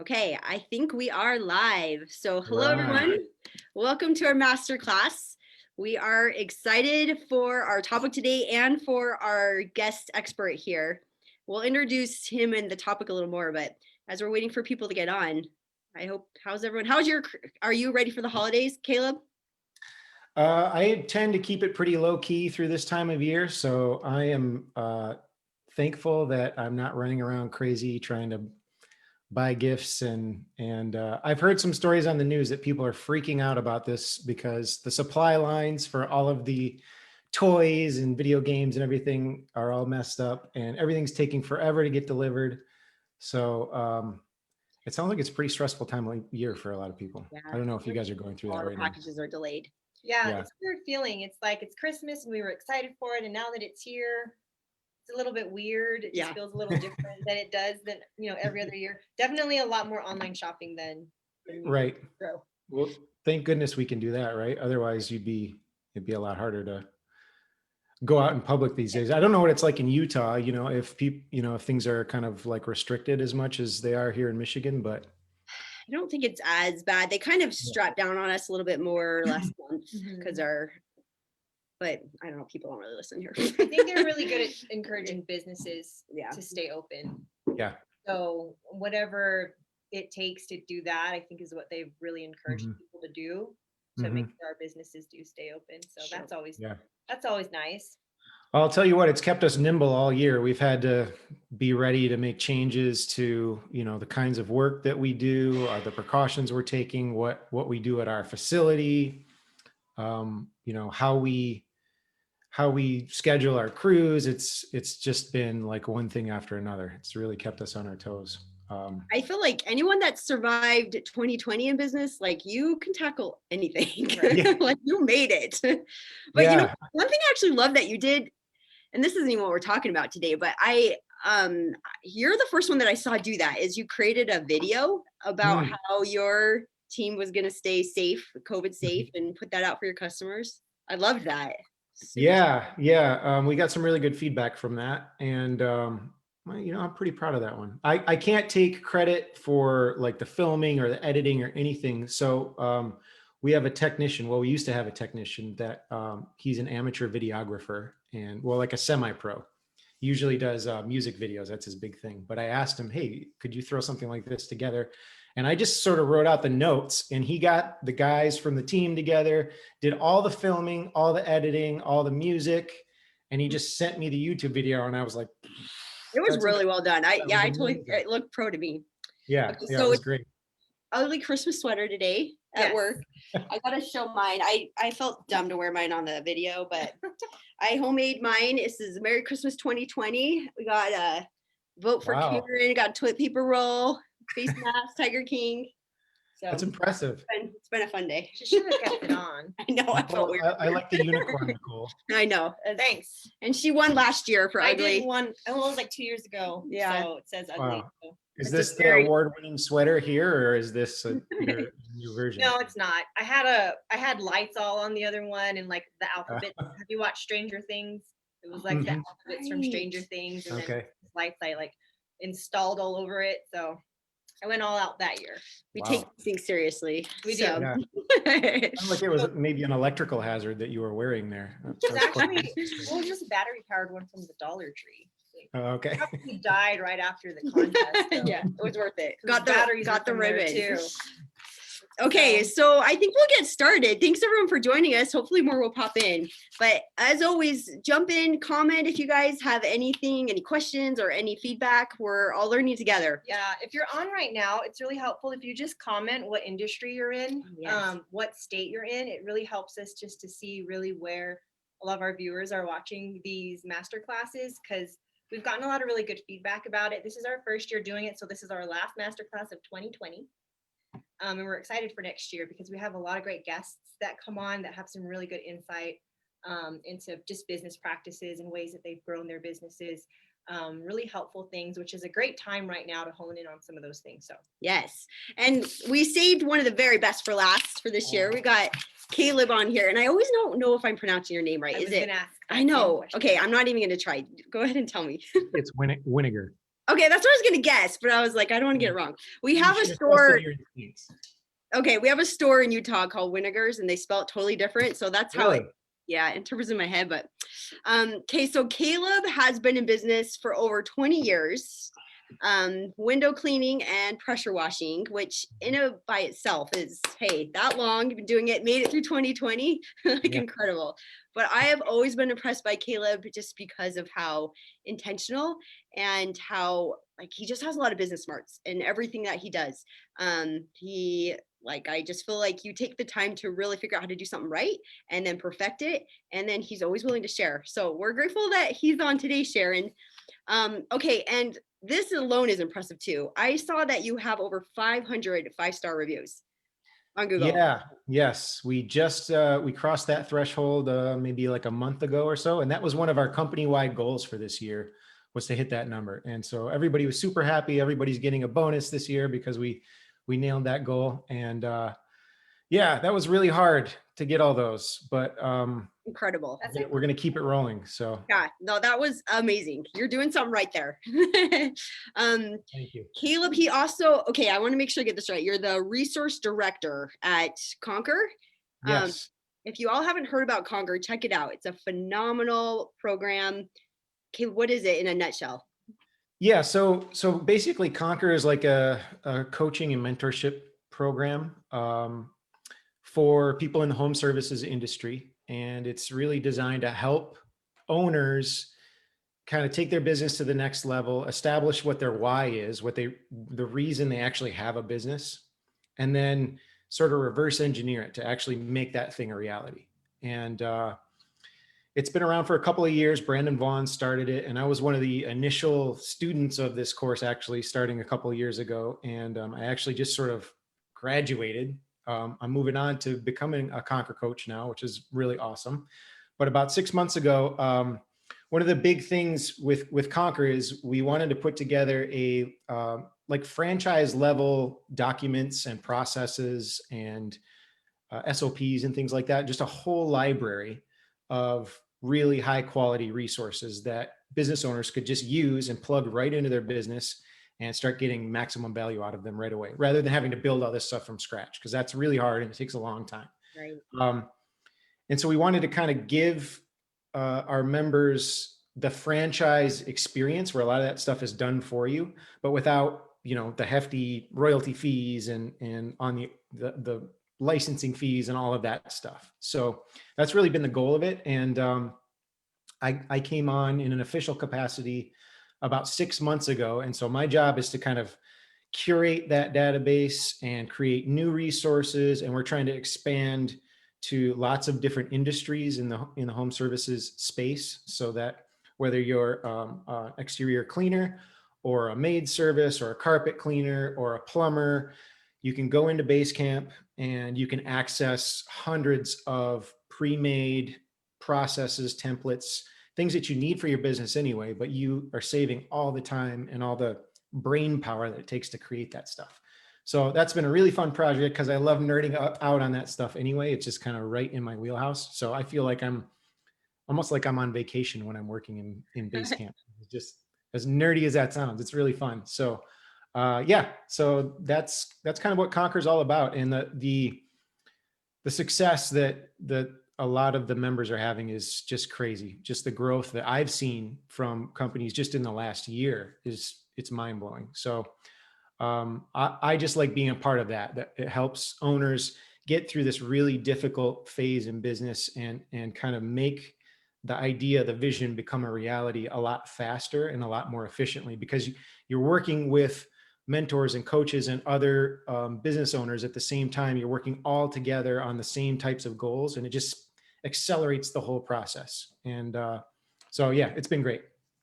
Okay, I think we are live. So hello Right. everyone. Welcome to our masterclass. We are excited for our topic today and for our guest expert here. We'll introduce him and the topic a little more, but as we're waiting for people to get on, how's everyone? Are you ready for the holidays, Caleb? I tend to keep it pretty low key through this time of year, so I am thankful that I'm not running around crazy trying to buy gifts and I've heard some stories on the news that people are freaking out about this because the supply lines for all of the toys and video games and everything are all messed up and everything's taking forever to get delivered. So it sounds like it's a pretty stressful time of year for a lot of people. Yeah, I don't know if you guys are going through all that the right now. packages are delayed. Yeah, Yeah. it's a weird feeling. It's like it's Christmas and we were excited for it, and now that it's here, it's a little bit weird. It just feels a little different than it does than every other year. Definitely a lot more online shopping than Right. grow. Well, thank goodness we can do that, right? Otherwise, it'd be a lot harder to go out in public these days. I don't know what it's like in Utah, if people, if things are kind of like restricted as much as they are here in Michigan, but I don't think it's as bad. They kind of strapped down on us a little bit more last month because but I don't know, people don't really listen here. I think they're really good at encouraging businesses to stay open. Yeah. So whatever it takes to do that, I think is what they've really encouraged people to do to make sure our businesses do stay open. So that's always nice. I'll tell you what, it's kept us nimble all year. We've had to be ready to make changes to, the kinds of work that we do, the precautions we're taking, what we do at our facility, how we schedule our crews. It's just been like one thing after another. It's really kept us on our toes. I feel like anyone that survived 2020 in business, like you can tackle anything. Right. Like you made it. But one thing I actually love that you did, and this isn't even what we're talking about today, but you're the first one that I saw do that, is you created a video about how your team was going to stay safe, COVID safe, and put that out for your customers. I loved that. Yeah. We got some really good feedback from that. And, I'm pretty proud of that one. I can't take credit for like the filming or the editing or anything. So we have a technician. Well, we used to have a technician that he's an amateur videographer and like a semi-pro. He usually does music videos. That's his big thing. But I asked him, hey, could you throw something like this together? And I just sort of wrote out the notes, and he got the guys from the team together, did all the filming, all the editing, all the music, and he just sent me the YouTube video. And I was like, it was really well done. It looked pro to me. Yeah, okay, so it was great. Ugly Christmas sweater today at work. I gotta show mine. I felt dumb to wear mine on the video, but I homemade mine. This is Merry Christmas 2020. We got a vote for Karen, got a toilet paper roll, face mask, Tiger King. So that's impressive. It's been a fun day. She should have kept it on. I know. I felt weird. I like the unicorn, Nicole. I know. Thanks. And she won last year for ugly. I did one. Oh, it was like 2 years ago. Yeah. So it says ugly. Wow. So. Is this the award-winning sweater here, or is this a new version? No, it's not. I had lights all on the other one and like the alphabet. Have you watched Stranger Things? It was like the alphabets from Stranger Things, and then lights I like installed all over it. So I went all out that year. We take things seriously. We do. Yeah. Like it was maybe an electrical hazard that you were wearing there. It was actually just a battery powered one from the Dollar Tree. Oh, okay. He died right after the contest. So. Yeah, it was worth it. Got the ribbon too. Okay, so I think we'll get started. Thanks everyone for joining us. Hopefully more will pop in. But as always, jump in, comment if you guys have anything, any questions or any feedback. We're all learning together. Yeah, if you're on right now, it's really helpful if you just comment what industry you're in, what state you're in. It really helps us just to see really where a lot of our viewers are watching these master classes, because we've gotten a lot of really good feedback about it. This is our first year doing it, so this is our last masterclass of 2020. And we're excited for next year because we have a lot of great guests that come on that have some really good insight into just business practices and ways that they've grown their businesses. Really helpful things, which is a great time right now to hone in on some of those things. So yes, and we saved one of the very best for last for this year. We got Caleb on here, and I always don't know if I'm pronouncing your name right. Is it? I know. Okay, I'm not even going to try. Go ahead and tell me. It's Wininger. Okay, that's what I was gonna guess, but I was like, I don't want to get it wrong. We have a should have trusted store. your instincts. Okay, we have a store in Utah called Winingers, and they spell it totally different. So that's how it, Really? yeah, interprets in my head. But okay, so Caleb has been in business for over 20 years. Window cleaning and pressure washing, which in a by itself is, hey, that long, you've been doing it, made it through 2020, like Yeah. incredible. But I have always been impressed by Caleb just because of how intentional and how like he just has a lot of business smarts in everything that he does. He like I just feel like you take the time to really figure out how to do something right and then perfect it, and then he's always willing to share. So we're grateful that he's on today, Sharon. Okay, and this alone is impressive too. I saw that you have over 500 five-star reviews on Google. Yeah, yes. We just we crossed that threshold maybe like a month ago or so, and that was one of our company-wide goals for this year, was to hit that number. And so everybody was super happy. Everybody's getting a bonus this year because we nailed that goal. And yeah, that was really hard to get all those, but Incredible. we're gonna keep it rolling. So Yeah, no, that was amazing. You're doing something right there. thank you. Caleb, he also, okay, I want to make sure I get this right. You're the resource director at Conquer. Yes. If you all haven't heard about Conquer, check it out. It's a phenomenal program. Okay, what is it in a nutshell? Yeah, so basically Conquer is like a coaching and mentorship program for people in the home services industry. And it's really designed to help owners kind of take their business to the next level, establish what their why is, the reason they actually have a business, and then sort of reverse engineer it to actually make that thing a reality. And it's been around for a couple of years. Brandon Vaughn started it, and I was one of the initial students of this course, actually starting a couple of years ago. And I actually just sort of graduated. I'm moving on to becoming a Conquer coach now, which is really awesome. But about 6 months ago, one of the big things with Conquer is we wanted to put together a like franchise level documents and processes and SOPs and things like that, just a whole library of really high quality resources that business owners could just use and plug right into their business and start getting maximum value out of them right away, rather than having to build all this stuff from scratch, because that's really hard and it takes a long time. Right. And so we wanted to kind of give our members the franchise experience where a lot of that stuff is done for you, but without, the hefty royalty fees and on the licensing fees and all of that stuff. So that's really been the goal of it. And I came on in an official capacity about 6 months ago. And so my job is to kind of curate that database and create new resources. And we're trying to expand to lots of different industries in the home services space, so that whether you're an exterior cleaner or a maid service or a carpet cleaner or a plumber, you can go into Basecamp and you can access hundreds of pre-made processes, templates, things that you need for your business anyway, but you are saving all the time and all the brain power that it takes to create that stuff. So that's been a really fun project because I love nerding out on that stuff anyway. It's just kind of right in my wheelhouse. So I feel like I'm almost like I'm on vacation when I'm working in Basecamp. It's just as nerdy as that sounds, it's really fun. So yeah, so that's kind of what Conquer's all about. And the success that a lot of the members are having is just crazy. Just the growth that I've seen from companies just in the last year it's mind blowing. So I just like being a part of that it helps owners get through this really difficult phase in business and kind of make the idea, the vision become a reality a lot faster and a lot more efficiently, because you're working with mentors and coaches and other business owners at the same time. You're working all together on the same types of goals, and it just accelerates the whole process. And so, yeah, it's been great.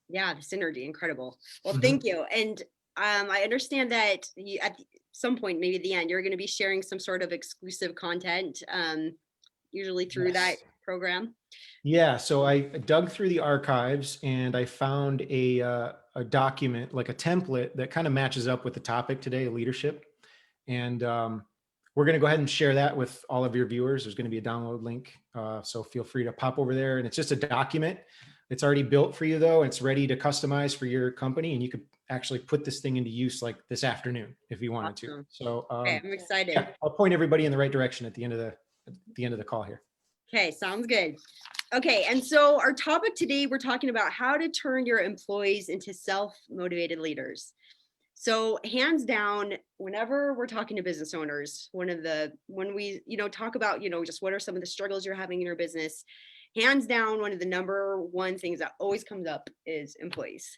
Yeah, the synergy, incredible. Well, thank you. And I understand that at some point, maybe at the end, you're going to be sharing some sort of exclusive content, usually through that program. Yeah, so I dug through the archives and I found a document, like a template that kind of matches up with the topic today, leadership. And we're going to go ahead and share that with all of your viewers. There's going to be a download link. So feel free to pop over there, and it's just a document. It's already built for you though. It's ready to customize for your company, and you could actually put this thing into use like this afternoon if you wanted to. So okay, I'm excited. yeah, I'll point everybody in the right direction at the end of the call here. Okay, sounds good. Okay, and so our topic today, we're talking about how to turn your employees into self-motivated leaders. So hands down, whenever we're talking to business owners, when we, talk about, just what are some of the struggles you're having in your business, hands down, one of the number one things that always comes up is employees.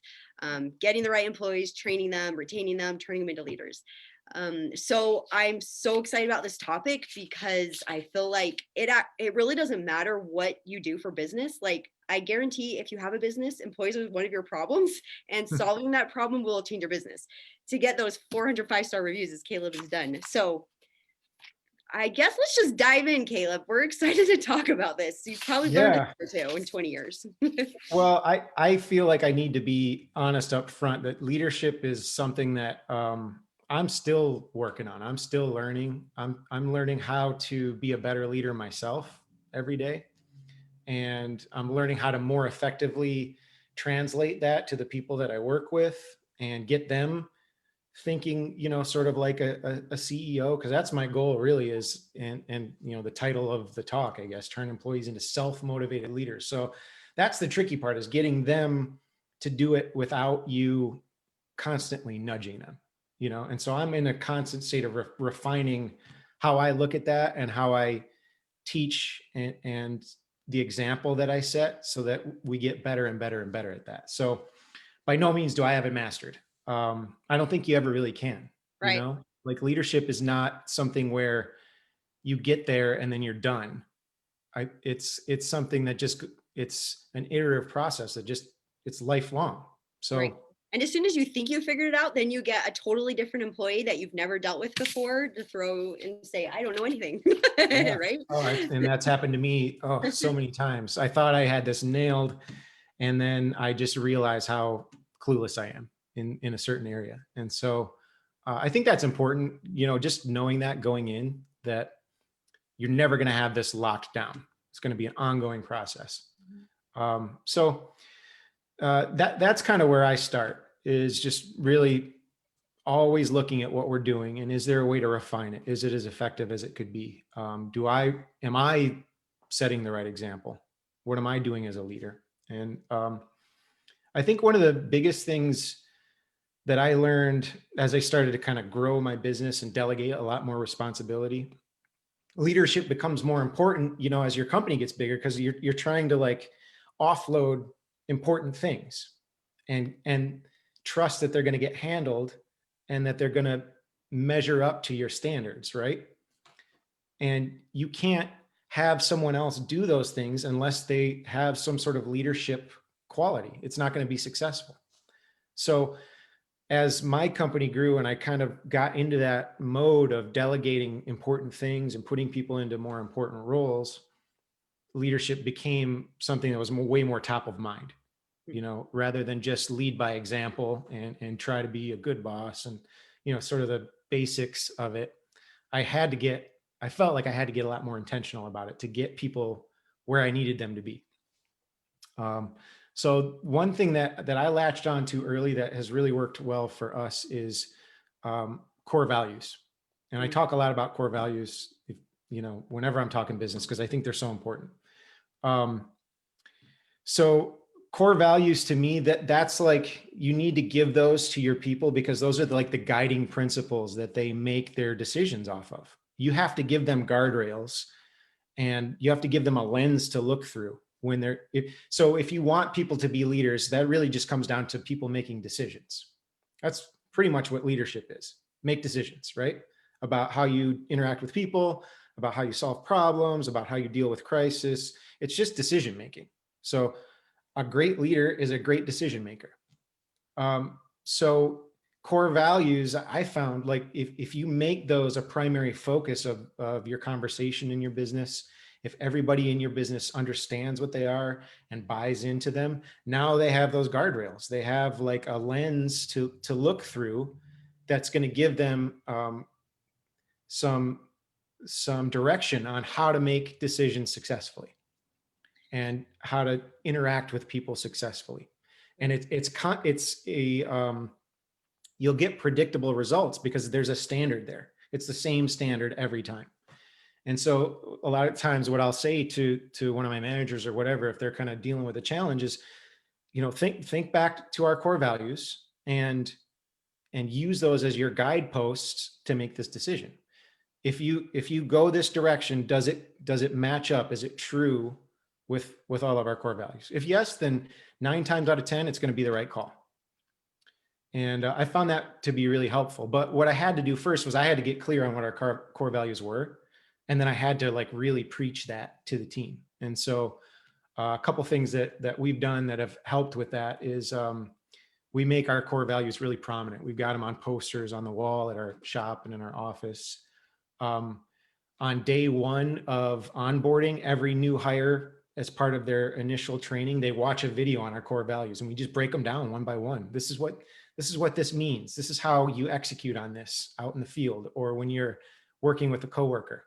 Getting the right employees, training them, retaining them, turning them into leaders. So I'm so excited about this topic because I feel like it really doesn't matter what you do for business. Like, I guarantee if you have a business, employees are one of your problems, and solving that problem will change your business. To get those 400 5-star reviews, as Caleb has done. So I guess let's just dive in, Caleb. We're excited to talk about this. You've probably learned a thing or two in 20 years. Well, I feel like I need to be honest up front that leadership is something that I'm still working on. I'm still learning. I'm learning how to be a better leader myself every day. And I'm learning how to more effectively translate that to the people that I work with and get them thinking, sort of like a CEO, because that's my goal really is, and the title of the talk, I guess, turn employees into self-motivated leaders. So that's the tricky part, is getting them to do it without you constantly nudging them, and so I'm in a constant state of refining how I look at that and how I teach and the example that I set, so that we get better and better and better at that. So by no means do I have it mastered. I don't think you ever really can, Right. Like leadership is not something where you get there and then you're done. It's something that it's an iterative process that it's lifelong. So right. And as soon as you think you figured it out, then you get a totally different employee that you've never dealt with before to throw and say, I don't know anything. yeah. Right. And that's happened to me so many times. I thought I had this nailed, and then I just realized how clueless I am in a certain area. And so I think that's important, just knowing that going in, that you're never going to have this locked down. It's going to be an ongoing process. That's kind of where I start, is just really always looking at what we're doing, and is there a way to refine it? Is it as effective as it could be? Am I setting the right example? What am I doing as a leader? And I think one of the biggest things that I learned as I started to kind of grow my business and delegate a lot more responsibility, leadership becomes more important, as your company gets bigger, because you're trying to like offload important things and trust that they're going to get handled and that they're going to measure up to your standards, right? And you can't have someone else do those things unless they have some sort of leadership quality. It's not going to be successful. So as my company grew and I kind of got into that mode of delegating important things and putting people into more important roles, leadership became something that was way more top of mind, rather than just lead by example and try to be a good boss and, sort of the basics of it. I felt like I had to get a lot more intentional about it to get people where I needed them to be. So one thing that I latched on to early that has really worked well for us is core values. And I talk a lot about core values, whenever I'm talking business, because I think they're so important. So core values to me, that's like, you need to give those to your people, because those are like the guiding principles that they make their decisions off of. You have to give them guardrails, and you have to give them a lens to look through when if you want people to be leaders, that really just comes down to people making decisions. That's pretty much what leadership is. Make decisions, right? About how you interact with people, about how you solve problems, about how you deal with crisis. It's just decision making. So a great leader is a great decision maker. So core values, I found, like if you make those a primary focus of your conversation in your business, if everybody in your business understands what they are and buys into them, now they have those guardrails. They have like a lens to look through that's going to give them some some direction on how to make decisions successfully and how to interact with people successfully. And you'll get predictable results because there's a standard there. It's the same standard every time. And so a lot of times what I'll say to one of my managers or whatever, if they're kind of dealing with a challenge, is, think back to our core values and use those as your guideposts to make this decision. If you go this direction, does it match up? Is it true with all of our core values? If yes, then 9 times out of 10, it's going to be the right call. And I found that to be really helpful. But what I had to do first was I had to get clear on what our core values were. And then I had to like really preach that to the team. And so a couple things that we've done that have helped with that is we make our core values really prominent. We've got them on posters on the wall at our shop and in our office. On day one of onboarding, every new hire, as part of their initial training, they watch a video on our core values, and we just break them down one by one. This is what this means. This is how you execute on this out in the field or when you're working with a coworker.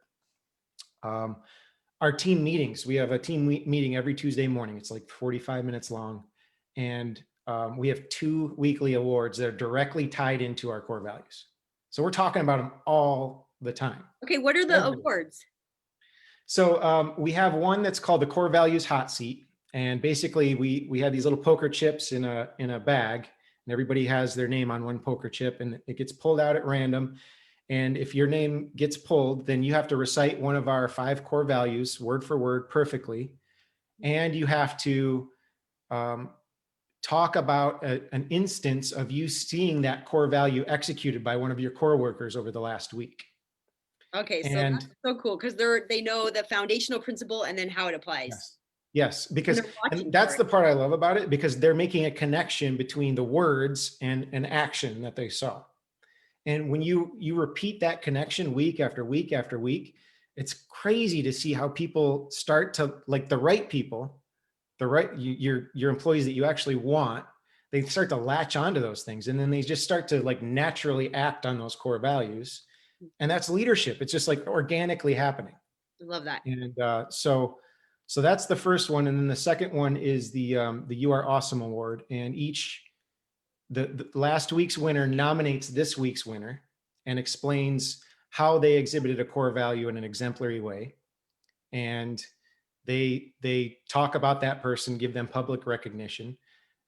Our team meetings, we have a team meeting every Tuesday morning. It's like 45 minutes long. And we have 2 weekly awards that are directly tied into our core values. So we're talking about them all the time. Okay, what are the awards? So we have one that's called the Core Values Hot Seat. And basically we have these little poker chips in a bag, and everybody has their name on one poker chip, and it gets pulled out at random. And if your name gets pulled, then you have to recite one of our 5 core values word for word perfectly. And you have to talk about an instance of you seeing that core value executed by one of your core workers over the last week. Okay, so that's so cool because they know the foundational principle and then how it applies. Yes, because and that's the part I love about it, because they're making a connection between the words and an action that they saw. And when you repeat that connection week after week after week, it's crazy to see how people start to, like, the right people, your employees that you actually want, they start to latch onto those things, and then they just start to like naturally act on those core values. And that's leadership. It's just like organically happening. I love that. And so that's the first one. And then the second one is the You Are Awesome Award. And the last week's winner nominates this week's winner and explains how they exhibited a core value in an exemplary way. And they talk about that person, give them public recognition.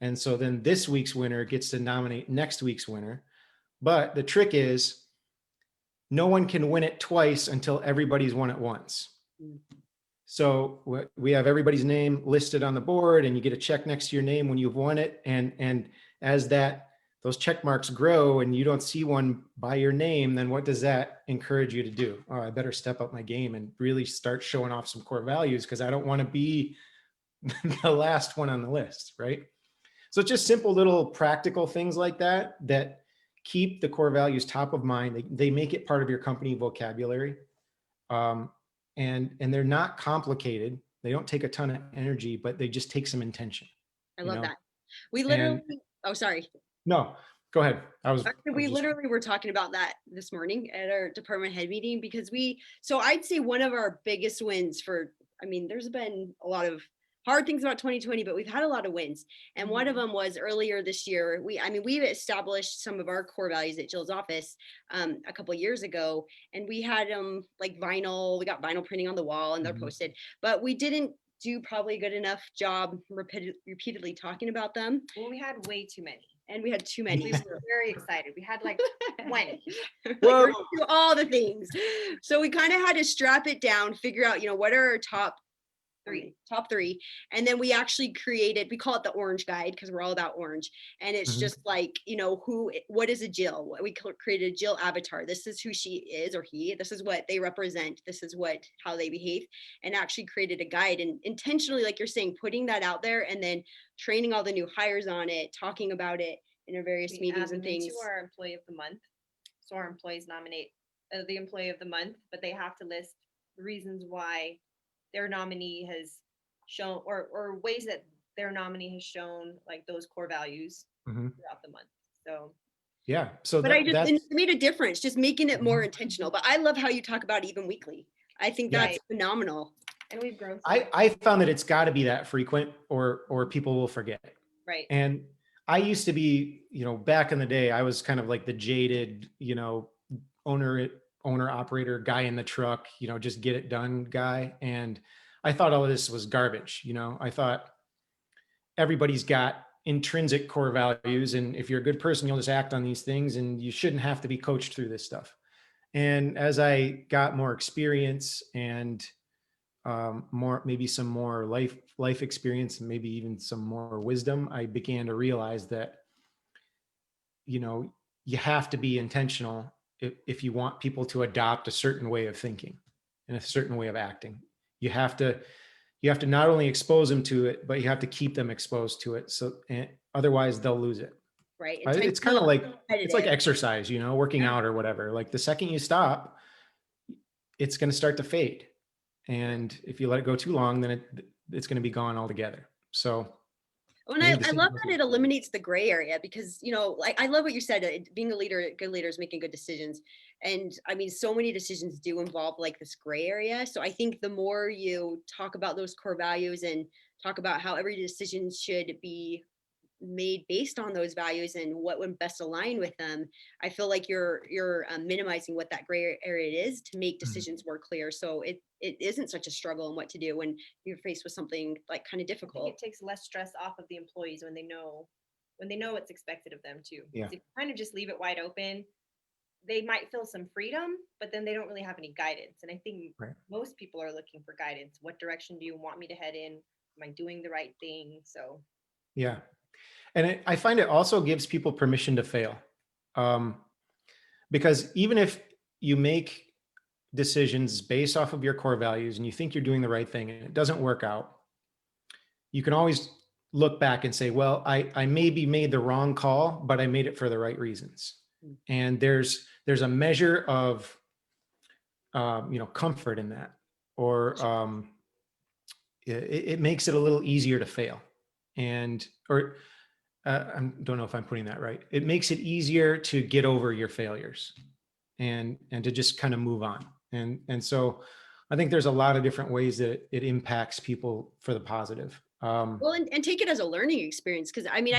And so then this week's winner gets to nominate next week's winner. But the trick is no one can win it twice until everybody's won it once. So we have everybody's name listed on the board, and you get a check next to your name when you've won it. And as those check marks grow and you don't see one by your name, then what does that encourage you to do? Oh, I better step up my game and really start showing off some core values, because I don't want to be the last one on the list, right? So just simple little practical things like that keep the core values top of mind. They make it part of your company vocabulary. And they're not complicated. They don't take a ton of energy, but they just take some intention. I love that. We literally, oh, sorry. No, go ahead. We literally were talking about that this morning at our department head meeting, because so I'd say one of our biggest wins there's been a lot of hard things about 2020, but we've had a lot of wins. And one of them was earlier this year. We've established some of our core values at Jill's office a couple of years ago, and we had them like vinyl. We got vinyl printing on the wall, and they're posted, but we didn't do probably a good enough job repeatedly talking about them. Well, we had way too many. And we had too many. We were very excited. We had like 20. Like, do all the things. So we kind of had to strap it down, figure out, what are our top three. And then we actually we call it the orange guide, because we're all about orange. And it's just like, what is a Jill? We created a Jill avatar. This is who she is, or he. This is what they represent. This is how they behave. And actually created a guide, and intentionally, like you're saying, putting that out there, and then training all the new hires on it, talking about it in our various meetings and things. To our employee of the month. So our employees nominate the employee of the month, but they have to list the reasons why their nominee has shown, or ways that their nominee has shown like those core values throughout the month. So Yeah. So But and that's, it made a difference, just making it more intentional. But I love how you talk about it even weekly. I think yeah. that's phenomenal. And we've grown. So I found that it's got to be that frequent or people will forget. right. And I used to be, back in the day, I was kind of like the jaded, owner owner operator guy in the truck, just get it done guy. And I thought all of this was garbage. I thought everybody's got intrinsic core values, and if you're a good person, you'll just act on these things, and you shouldn't have to be coached through this stuff. And as I got more experience and maybe some more life experience, and maybe even some more wisdom, I began to realize that you have to be intentional if you want people to adopt a certain way of thinking and a certain way of acting. You have to not only expose them to it, but you have to keep them exposed to it. So otherwise they'll lose it. Right. It's kind of like, it's like Competitive. exercise, working out or whatever. Like the second you stop, it's going to start to fade. And if you let it go too long, then it's going to be gone altogether. So And I love that it eliminates the gray area because, like I love what you said, being a leader, good leaders making good decisions. And I mean, so many decisions do involve like this gray area. So I think the more you talk about those core values and talk about how every decision should be made based on those values and what would best align with them, I feel like you're minimizing what that gray area is to make decisions more clear. So it isn't such a struggle in what to do when you're faced with something like kind of difficult. It takes less stress off of the employees when they know what's expected of them too. Yeah. If you kind of just leave it wide open, they might feel some freedom, but then they don't really have any guidance. And I think most people are looking for guidance. What direction do you want me to head in? Am I doing the right thing? So yeah. And I find it also gives people permission to fail. Because even if you make decisions based off of your core values and you think you're doing the right thing and it doesn't work out, you can always look back and say, well, I maybe made the wrong call, but I made it for the right reasons. And there's a measure of, comfort in that, or it makes it a little easier to fail. I don't know if I'm putting that right. It makes it easier to get over your failures and to just kind of move on. And so I think there's a lot of different ways that it impacts people for the positive. Well, and take it as a learning experience. Cause I mean,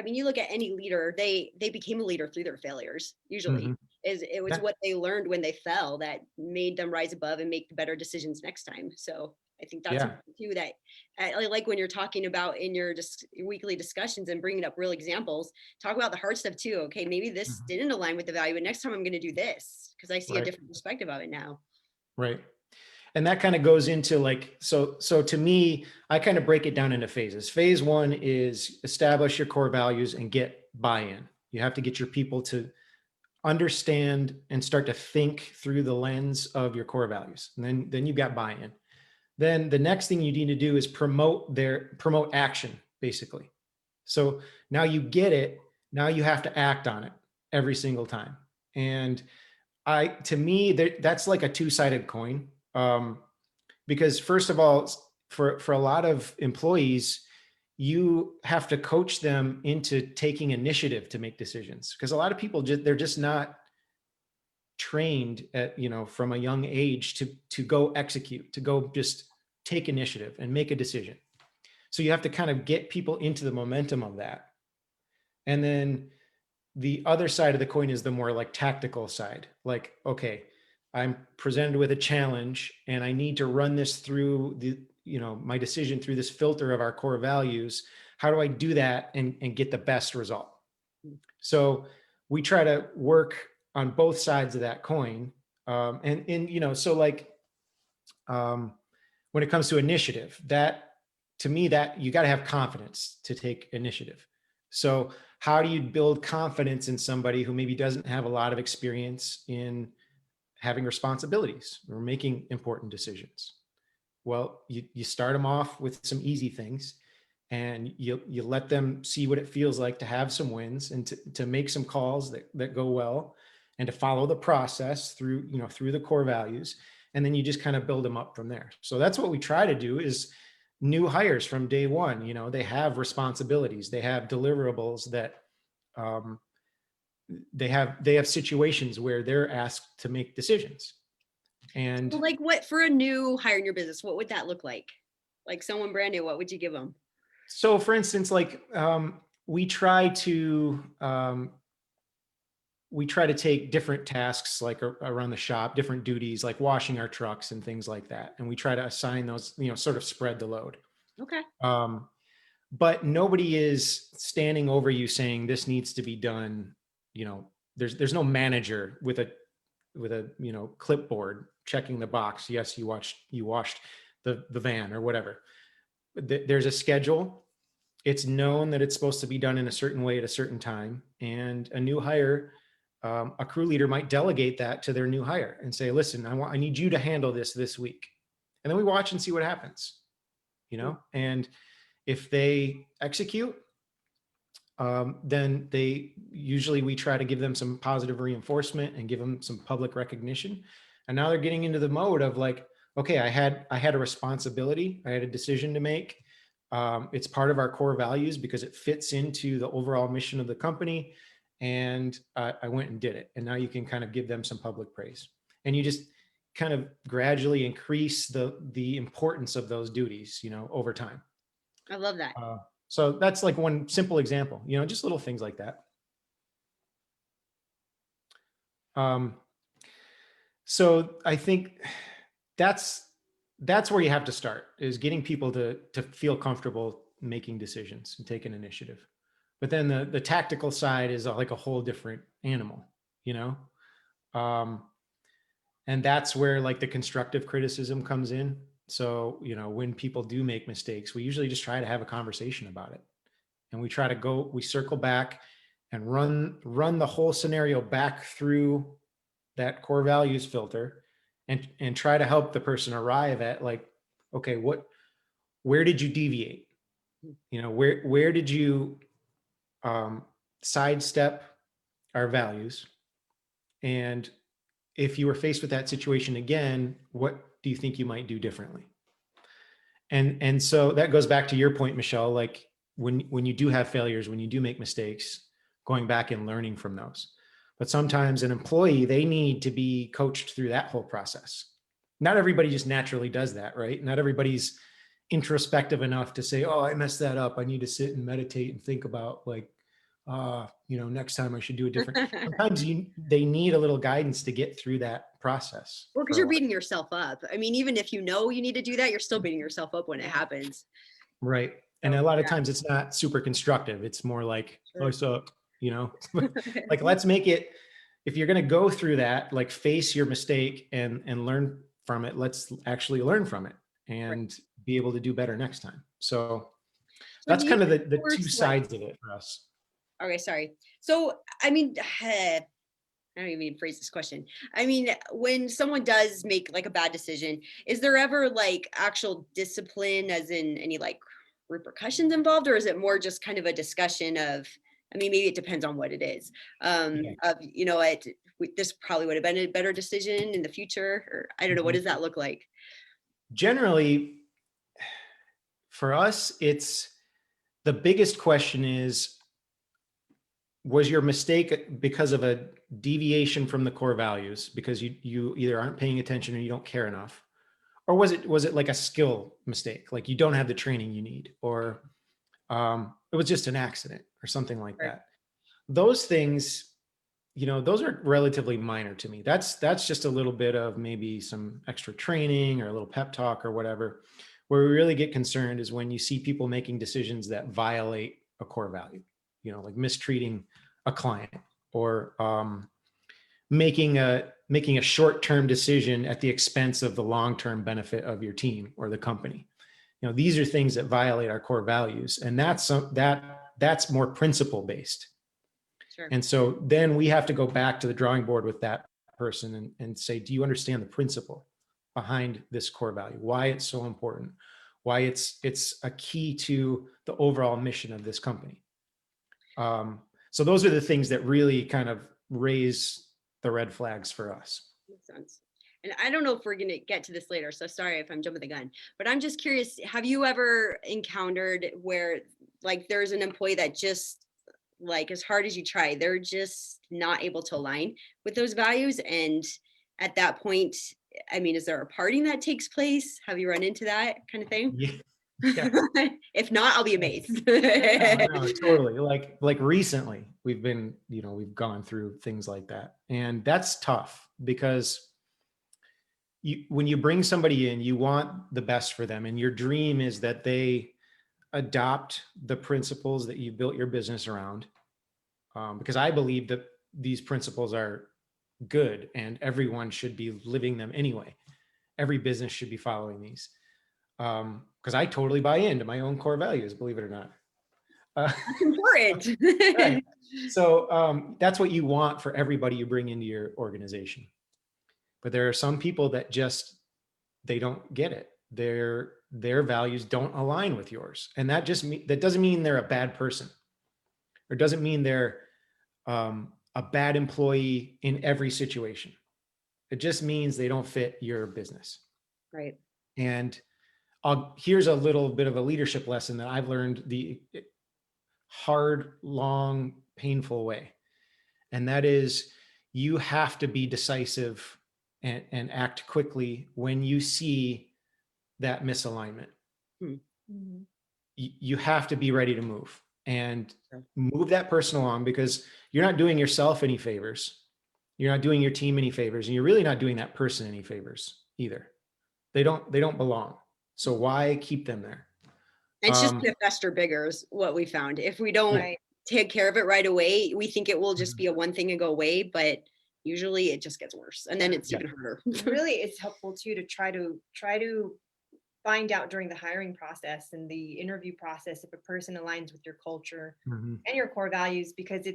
you look at any leader, they became a leader through their failures. Usually it was what they learned when they fell that made them rise above and make better decisions next time. So I think that's too, that I like when you're talking about in your weekly discussions and bringing up real examples, talk about the hard stuff too. Okay, maybe this didn't align with the value, but next time I'm going to do this because I see a different perspective of it now. Right. And that kind of goes into like, so to me, I kind of break it down into phases. Phase one is establish your core values and get buy-in. You have to get your people to understand and start to think through the lens of your core values. And then you've got buy-in. Then the next thing you need to do is promote action, basically. So now you get it. Now you have to act on it every single time. And to me, that's like a two-sided coin. Because first of all, for a lot of employees, you have to coach them into taking initiative to make decisions. Because a lot of people they're just not trained at, from a young age to go execute, to go just take initiative and make a decision. So you have to kind of get people into the momentum of that. And then the other side of the coin is the more like tactical side. Like, okay, I'm presented with a challenge and I need to run this through my decision through this filter of our core values. How do I do that and get the best result? So we try to work on both sides of that coin. When it comes to initiative, that to me, that you got to have confidence to take initiative. So how do you build confidence in somebody who maybe doesn't have a lot of experience in having responsibilities or making important decisions? Well, you start them off with some easy things and you let them see what it feels like to have some wins and to make some calls that go well and to follow the process through the core values. And then you just kind of build them up from there. So that's what we try to do is new hires from day one, they have responsibilities, they have deliverables that they have situations where they're asked to make decisions. And well, like what for a new hire in your business, what would that look like? Like someone brand new, what would you give them? so for instance, like we try to take different tasks like around the shop, different duties like washing our trucks and things like that, and we try to assign those, sort of spread the load. Okay. But nobody is standing over you saying this needs to be done. There's no manager with a clipboard checking the box. Yes, you washed the van or whatever. There's a schedule. It's known that it's supposed to be done in a certain way at a certain time. And a new hire, a crew leader might delegate that to their new hire and say, listen, I need you to handle this week. And then we watch and see what happens, and if they execute, then we try to give them some positive reinforcement and give them some public recognition. And now they're getting into the mode of like, okay, I had a responsibility. I had a decision to make. It's part of our core values because it fits into the overall mission of the company. And I went and did it. And now you can kind of give them some public praise. And you just kind of gradually increase the importance of those duties, over time. I love that. So that's like one simple example, just little things like that. So I think that's where you have to start, is getting people to feel comfortable making decisions and taking initiative. But then the tactical side is like a whole different animal, and that's where like the constructive criticism comes in. So, when people do make mistakes, we usually just try to have a conversation about it. And we circle back and run the whole scenario back through that core values filter and try to help the person arrive at like, okay, where did you deviate? Where did you sidestep our values? And if you were faced with that situation again, what do you think you might do differently? And so that goes back to your point, Michelle, like when you do have failures, when you do make mistakes, going back and learning from those. But sometimes an employee, they need to be coached through that whole process. Not everybody just naturally does that, right? Not everybody's introspective enough to say, oh, I messed that up. I need to sit and meditate and think about like, next time I should do it different. Sometimes they need a little guidance to get through that process. Well, because you're beating yourself up. I mean, even if you need to do that, you're still beating yourself up when it happens. Right. And a lot of times it's not super constructive. It's more like, oh, I suck, like, let's make it, if you're going to go through that, like face your mistake and learn from it. Let's actually learn from it and be able to do better next time. So that's kind of the two sides of it for us. Okay, sorry. So, I mean, I don't even phrase this question. I mean, when someone does make like a bad decision, is there ever like actual discipline, as in any like repercussions involved, or is it more just kind of a discussion of, I mean, maybe it depends on what it is, of, this probably would have been a better decision in the future, or I don't know, what does that look like? Generally, for us, it's the biggest question is, was your mistake because of a deviation from the core values, because you either aren't paying attention or you don't care enough? Or was it like a skill mistake, like you don't have the training you need, or it was just an accident or something like that? Those things, those are relatively minor to me. That's just a little bit of maybe some extra training or a little pep talk or whatever. Where we really get concerned is when you see people making decisions that violate a core value, like mistreating a client or making a short-term decision at the expense of the long-term benefit of your team or the company. These are things that violate our core values, and that's more principle based. Sure. And so then we have to go back to the drawing board with that person and say, do you understand the principle behind this core value? Why it's so important? Why it's a key to the overall mission of this company? So those are the things that really kind of raise the red flags for us. Makes sense. And I don't know if we're going to get to this later, so sorry if I'm jumping the gun, but I'm just curious, have you ever encountered where like there's an employee that just like as hard as you try, they're just not able to align with those values. And at that point, I mean, is there a parting that takes place? Have you run into that kind of thing? Yeah. Yeah. If not, I'll be amazed. No, totally. Like recently we've been, we've gone through things like that. And that's tough because when you bring somebody in, you want the best for them. And your dream is that they adopt the principles that you built your business around. Because I believe that these principles are good and everyone should be living them anyway. Every business should be following these. Because I totally buy into my own core values, believe it or not. That's important. Right. So that's what you want for everybody you bring into your organization. But there are some people that just, they don't get it. Their values don't align with yours. And that doesn't mean they're a bad person, or doesn't mean they're a bad employee in every situation. It just means they don't fit your business. Right. And here's a little bit of a leadership lesson that I've learned the hard, long, painful way. And that is, you have to be decisive and act quickly when you see that misalignment. Mm-hmm. You have to be ready to move and move that person along, because you're not doing yourself any favors. You're not doing your team any favors, and you're really not doing that person any favors either. They don't belong. So why keep them there? It's just gonna fester bigger is what we found. If we don't take care of it right away, we think it will just be a one thing and go away, but usually it just gets worse, and then it's even harder. Really, it's helpful too to try to find out during the hiring process and the interview process if a person aligns with your culture and your core values, because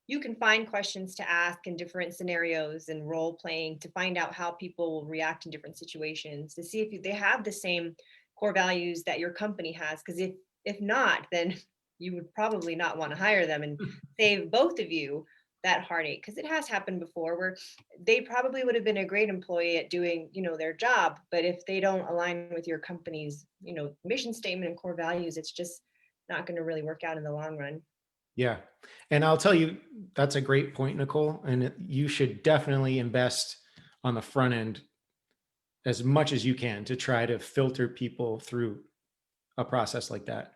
you can find questions to ask in different scenarios and role playing to find out how people will react in different situations, to see if they have the same core values that your company has. Because if not, then you would probably not want to hire them and save both of you that heartache, because it has happened before where they probably would have been a great employee at doing, their job, but if they don't align with your company's, mission statement and core values, it's just not going to really work out in the long run. Yeah. And I'll tell you, that's a great point, Nicole. And you should definitely invest on the front end as much as you can to try to filter people through a process like that.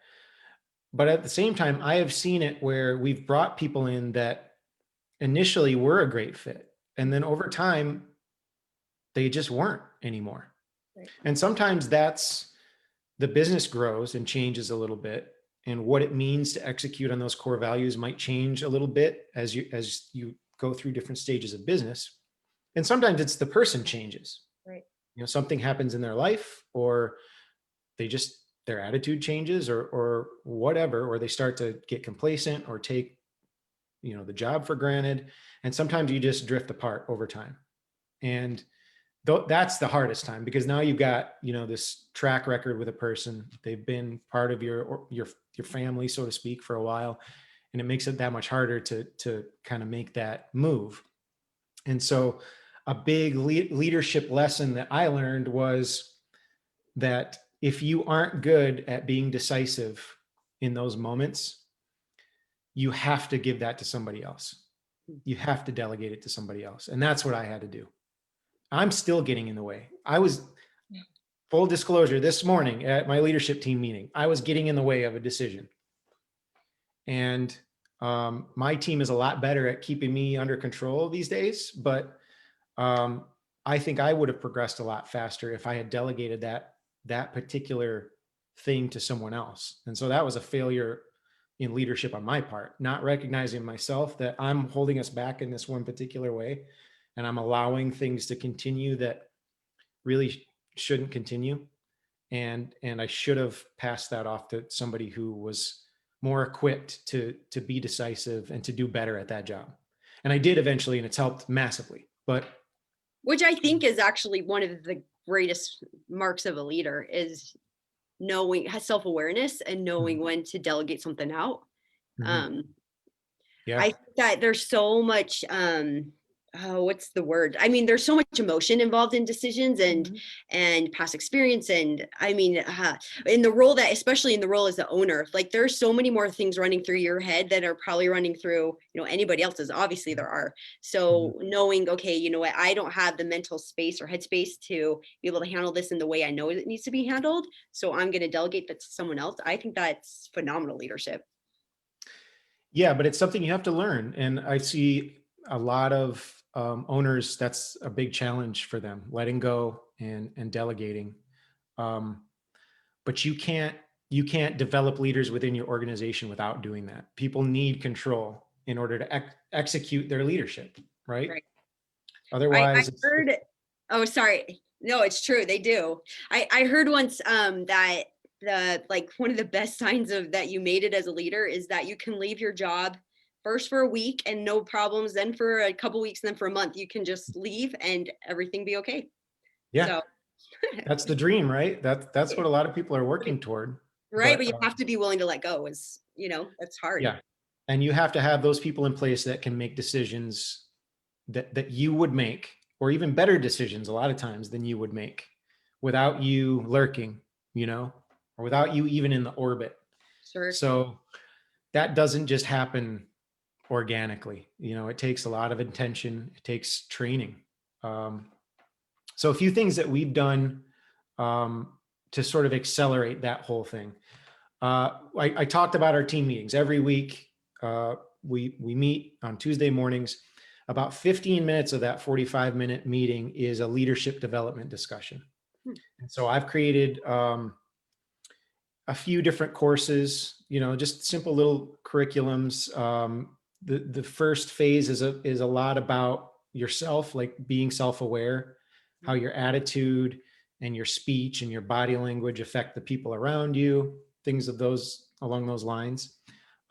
But at the same time, I have seen it where we've brought people in that initially were a great fit, and then over time, they just weren't anymore. Right. And sometimes the business grows and changes a little bit, and what it means to execute on those core values might change a little bit as you go through different stages of business. And sometimes it's the person changes. Right. Something happens in their life, or their attitude changes, or whatever, or they start to get complacent or take the job for granted. And sometimes you just drift apart over time. And that's the hardest time, because now you've got, this track record with a person. They've been part of your family, so to speak, for a while. And it makes it that much harder to kind of make that move. And so a big leadership lesson that I learned was that if you aren't good at being decisive in those moments, you have to give that to somebody else. You have to delegate it to somebody else. And that's what I had to do. I'm still getting in the way. I was, full disclosure, this morning at my leadership team meeting, I was getting in the way of a decision. And my team is a lot better at keeping me under control these days, but I think I would have progressed a lot faster if I had delegated that particular thing to someone else. And so that was a failure in leadership on my part, not recognizing myself that I'm holding us back in this one particular way, and I'm allowing things to continue that really shouldn't continue. And I should have passed that off to somebody who was more equipped to be decisive and to do better at that job. And I did eventually, and it's helped massively. But which I think is actually one of the greatest marks of a leader, is knowing, has self-awareness and knowing when to delegate something out. yeah. I think that there's so much oh, what's the word? I mean, there's so much emotion involved in decisions and past experience. And I mean, in the role that, especially in the role as the owner, like there's so many more things running through your head that are probably running through, anybody else's. Obviously there are. So knowing, okay, you know what, I don't have the mental space or headspace to be able to handle this in the way I know it needs to be handled. So I'm going to delegate that to someone else. I think that's phenomenal leadership. Yeah, but it's something you have to learn. And I see a lot of owners, that's a big challenge for them, letting go and delegating. Um, but you can't develop leaders within your organization without doing that. People need control in order to execute their leadership, right? Right. I Otherwise, heard, oh, sorry. No, it's true. They do. I heard once that like one of the best signs of that you made it as a leader is that you can leave your job first for a week and no problems, then for a couple weeks, and then for a month, you can just leave and everything be okay. yeah, So, that's the dream, right? That's what a lot of people are working toward. right. But you have to be willing to let go that's hard. Yeah. And you have to have those people in place that can make decisions that you would make, or even better decisions a lot of times than you would make without you lurking, or without you even in the orbit. Sure. So that doesn't just happen organically. It takes a lot of intention. It takes training. So a few things that we've done to sort of accelerate that whole thing. I talked about our team meetings every week. We meet on Tuesday mornings. About 15 minutes of that 45-minute meeting is a leadership development discussion. And so I've created a few different courses, just simple little curriculums. The first phase is a lot about yourself, like being self-aware, how your attitude and your speech and your body language affect the people around you, things along those lines.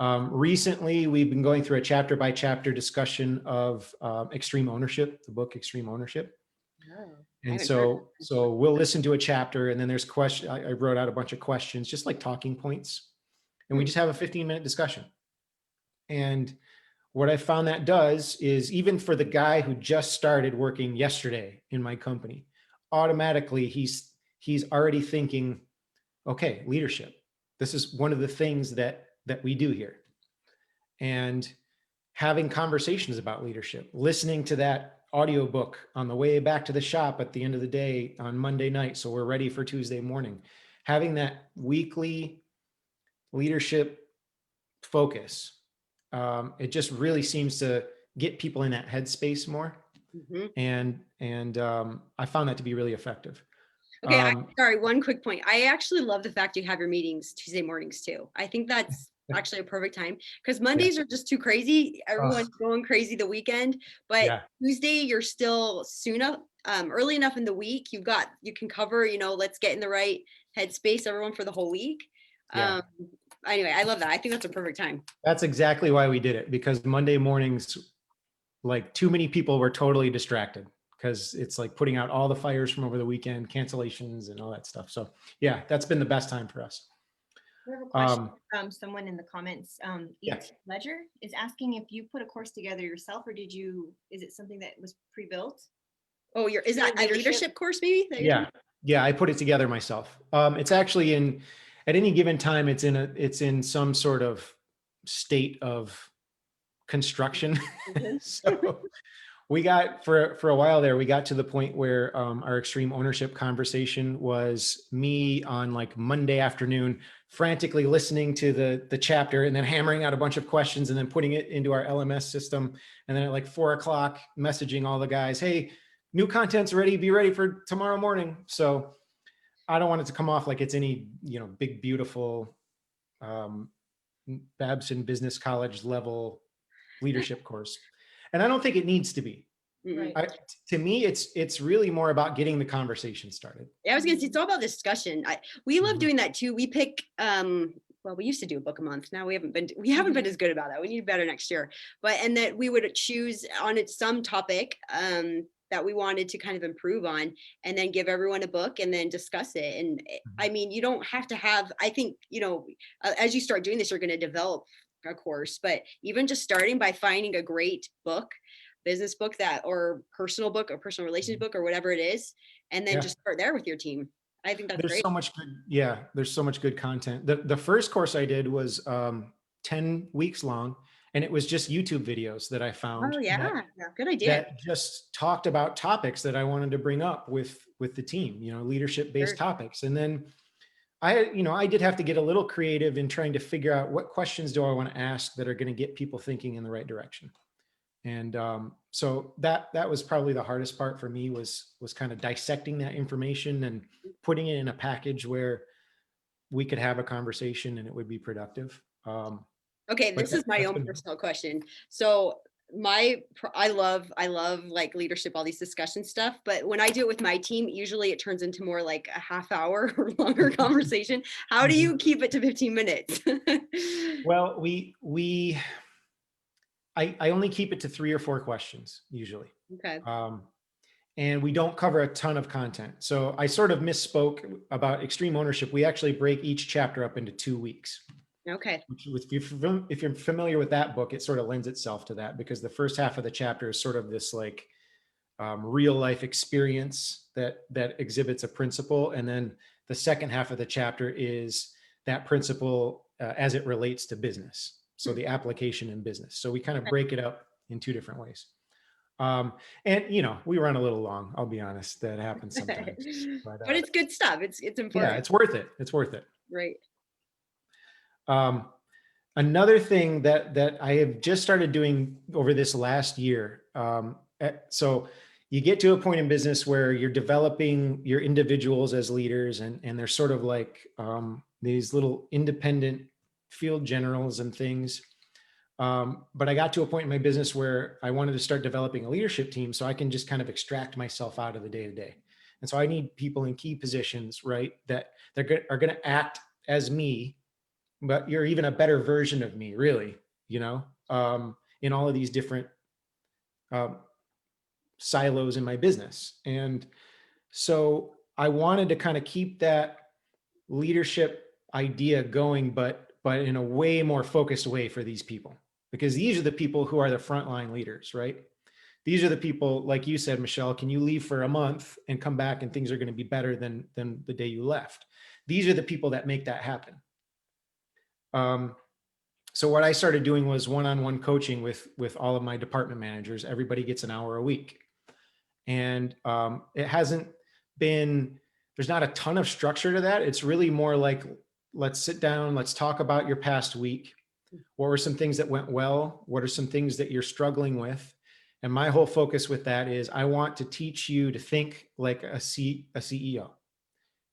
Recently, we've been going through a chapter by chapter discussion of Extreme Ownership, the book Extreme Ownership. Oh, And so we'll listen to a chapter, and then there's questions. I wrote out a bunch of questions, just like talking points, and we just have a 15-minute discussion. And what I found that does is, even for the guy who just started working yesterday in my company, automatically he's already thinking, okay, leadership. This is one of the things that we do here. And having conversations about leadership, listening to that audiobook on the way back to the shop at the end of the day on Monday night, so we're ready for Tuesday morning, having that weekly leadership focus, it just really seems to get people in that headspace more. And I found that to be really effective. Okay, sorry, one quick point. I actually love the fact you have your meetings Tuesday mornings too. I think that's actually a perfect time, because Mondays are just too crazy. Everyone's going crazy the weekend, but Tuesday you're still early enough in the week. You can cover, let's get in the right headspace, everyone, for the whole week. Anyway, I love that. I think that's a perfect time. That's exactly why we did it, because Monday mornings, like, too many people were totally distracted, because it's like putting out all the fires from over the weekend, cancellations and all that stuff. So yeah, that's been the best time for us. We have a question from someone in the comments. Ledger is asking if you put a course together yourself, or is it something that was pre-built? Oh, is that a leadership course maybe? Yeah, I put it together myself. It's actually at any given time, it's in some sort of state of construction. So we got for a while there, we got to the point where our extreme ownership conversation was me on like Monday afternoon, frantically listening to the chapter and then hammering out a bunch of questions and then putting it into our LMS system. And then at like 4 o'clock, messaging all the guys, hey, new content's ready, be ready for tomorrow morning. So I don't want it to come off like it's any, big, beautiful Babson Business College level leadership course. And I don't think it needs to be. Right. To me, it's really more about getting the conversation started. Yeah, I was gonna say, it's all about discussion. We love doing that too. We pick, well, we used to do a book a month. Now we haven't been as good about that. We need to be better next year. And that we would choose on some topic that we wanted to kind of improve on, and then give everyone a book and then discuss it. And I mean, you don't have to have, I think, as you start doing this, you're going to develop a course, but even just starting by finding a great book business book or personal book or personal relations book or whatever it is, and then just start there with your team. I think that's there's great. so much good, there's so much good content. The first course I did was 10 weeks long, and it was just YouTube videos that I found Oh yeah, good idea. that just talked about topics that I wanted to bring up with the team, leadership based topics. And then I did have to get a little creative in trying to figure out what questions do I want to ask that are going to get people thinking in the right direction. And so that was probably the hardest part for me was kind of dissecting that information and putting it in a package where we could have a conversation and it would be productive. Okay, this is my own personal question. So I love like leadership, all these discussion stuff, but when I do it with my team, usually it turns into more like a half hour or longer conversation. How do you keep it to 15 minutes? Well, I only keep it to 3 or 4 questions usually. Okay. And we don't cover a ton of content. So I sort of misspoke about extreme ownership. We actually break each chapter up into 2 weeks. Okay. If you're familiar with that book, it sort of lends itself to that, because the first half of the chapter is sort of this like real life experience that exhibits a principle. And then the second half of the chapter is that principle as it relates to business. So the application in business. So we kind of break it up in 2 different ways. And we run a little long, I'll be honest. That happens sometimes. But it's good stuff. It's important. Yeah, it's worth it. It's worth it. Right. Another thing that I have just started doing over this last year. So you get to a point in business where you're developing your individuals as leaders, and they're sort of like these little independent field generals and things. But I got to a point in my business where I wanted to start developing a leadership team so I can just kind of extract myself out of the day to day. And so I need people in key positions, right? That are going to act as me, but you're even a better version of me, really, in all of these different silos in my business. And so I wanted to kind of keep that leadership idea going, but in a way more focused way for these people, because these are the people who are the frontline leaders, right? These are the people, like you said, Michelle, can you leave for a month and come back and things are going to be better than the day you left? These are the people that make that happen. So what I started doing was one-on-one coaching with all of my department managers. Everybody gets an hour a week. And it hasn't been, there's not a ton of structure to that. It's really more like, let's sit down, let's talk about your past week. What were some things that went well? What are some things that you're struggling with? And my whole focus with that is I want to teach you to think like a CEO.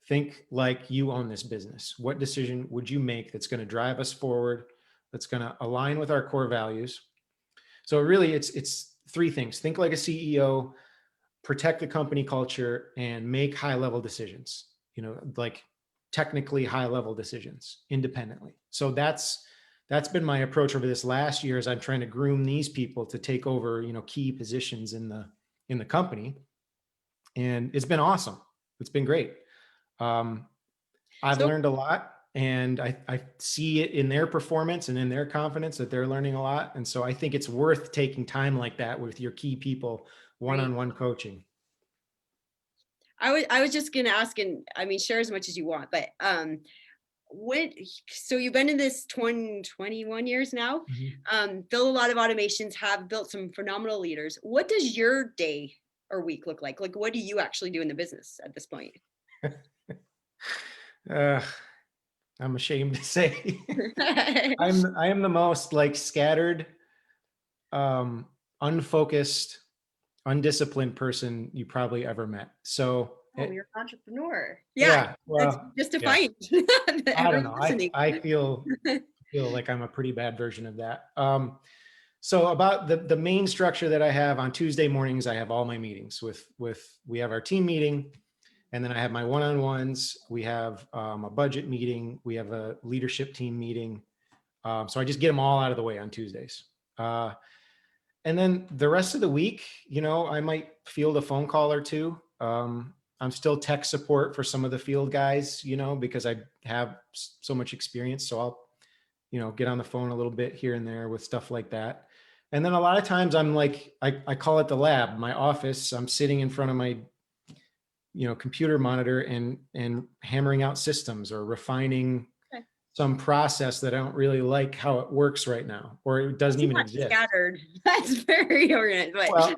Think like you own this business. What decision would you make that's going to drive us forward, that's going to align with our core values? So really it's 3 things. Think like a CEO, protect the company culture, and make high-level decisions, like technically high-level decisions independently. So that's been my approach over this last year, as I'm trying to groom these people to take over, key positions in the company. And it's been awesome. It's been great. I've learned a lot, and I see it in their performance and in their confidence that they're learning a lot. And so I think it's worth taking time like that with your key people, one-on-one coaching. I was just going to ask, and I mean, share as much as you want, but so you've been in this 21 years now, built a lot of automations, have built some phenomenal leaders. What does your day or week look like? Like, what do you actually do in the business at this point? I'm ashamed to say I am the most like scattered, unfocused, undisciplined person you probably ever met. So you're an entrepreneur. Yeah. Well, just to find. I don't know. I feel like I'm a pretty bad version of that. So about the main structure that I have on Tuesday mornings, I have all my meetings we have our team meeting. And then I have my one-on-ones. We have a budget meeting. We have a leadership team meeting. So I just get them all out of the way on Tuesdays. And then the rest of the week, I might field a phone call or 2. I'm still tech support for some of the field guys, because I have so much experience. So I'll, get on the phone a little bit here and there with stuff like that. And then a lot of times I'm like, I call it the lab, my office. I'm sitting in front of my, computer monitor and hammering out systems or refining Okay. some process that I don't really like how it works right now, or it doesn't That's even not exist. scattered. That's very organized, but Well,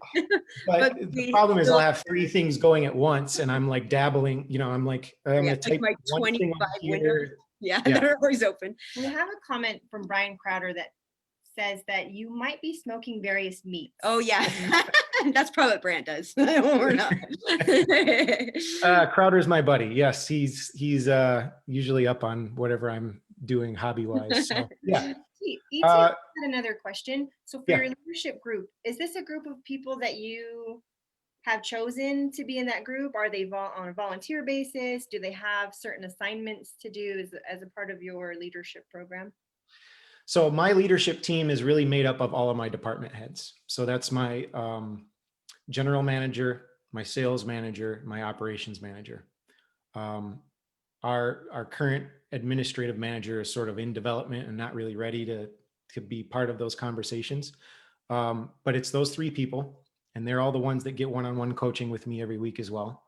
but the we problem is I'll still, have 3 things going at once and I'm like dabbling, I'm like, I'm yeah, going to like type my one thing 25 on windows. here. Yeah, Yeah. they're always open. We have a comment from Brian Crowder that says that you might be smoking various meats. Oh yeah. That's probably what Brant does. We're not. Crowder's my buddy. Yes, he's usually up on whatever I'm doing hobby wise. So yeah. ET had another question. So for Yeah. your leadership group, is this a group of people that you have chosen to be in that group? Are they on a volunteer basis? Do they have certain assignments to do as a part of your leadership program? So my leadership team is really made up of all of my department heads. So that's my general manager, my sales manager, my operations manager. Our current administrative manager is sort of in development and not really ready to be part of those conversations. But it's those 3 people, and they're all the ones that get one-on-one coaching with me every week as well.